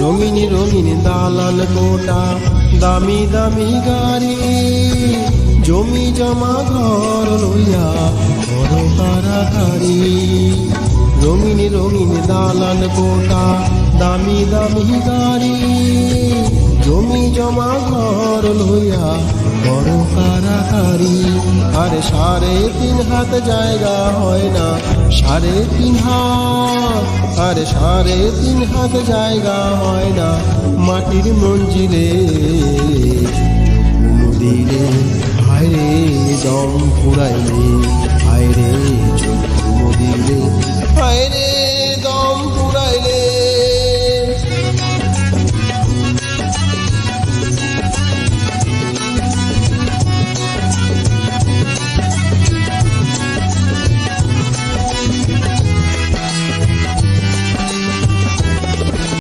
রঙিন রঙিন দালান কোটা, দামি দামি গাড়ি, জমি জমা ঘর লইয়া বড় কারাকারি। রঙিন রঙিন দালান কোটা, দামি দামি গাড়ি, জমি জমা ঘর লইয়া বড় কারাকারি। আরে 3.5 হাত জায়গা হয় না, 3.5 হাত, আরে 3.5 হাত জায়গা হয় না মাটির মঞ্জিলে। দিলে হায়রে দম ফুরাইলে, হায়রে চক্ষু দিলে, হায়রে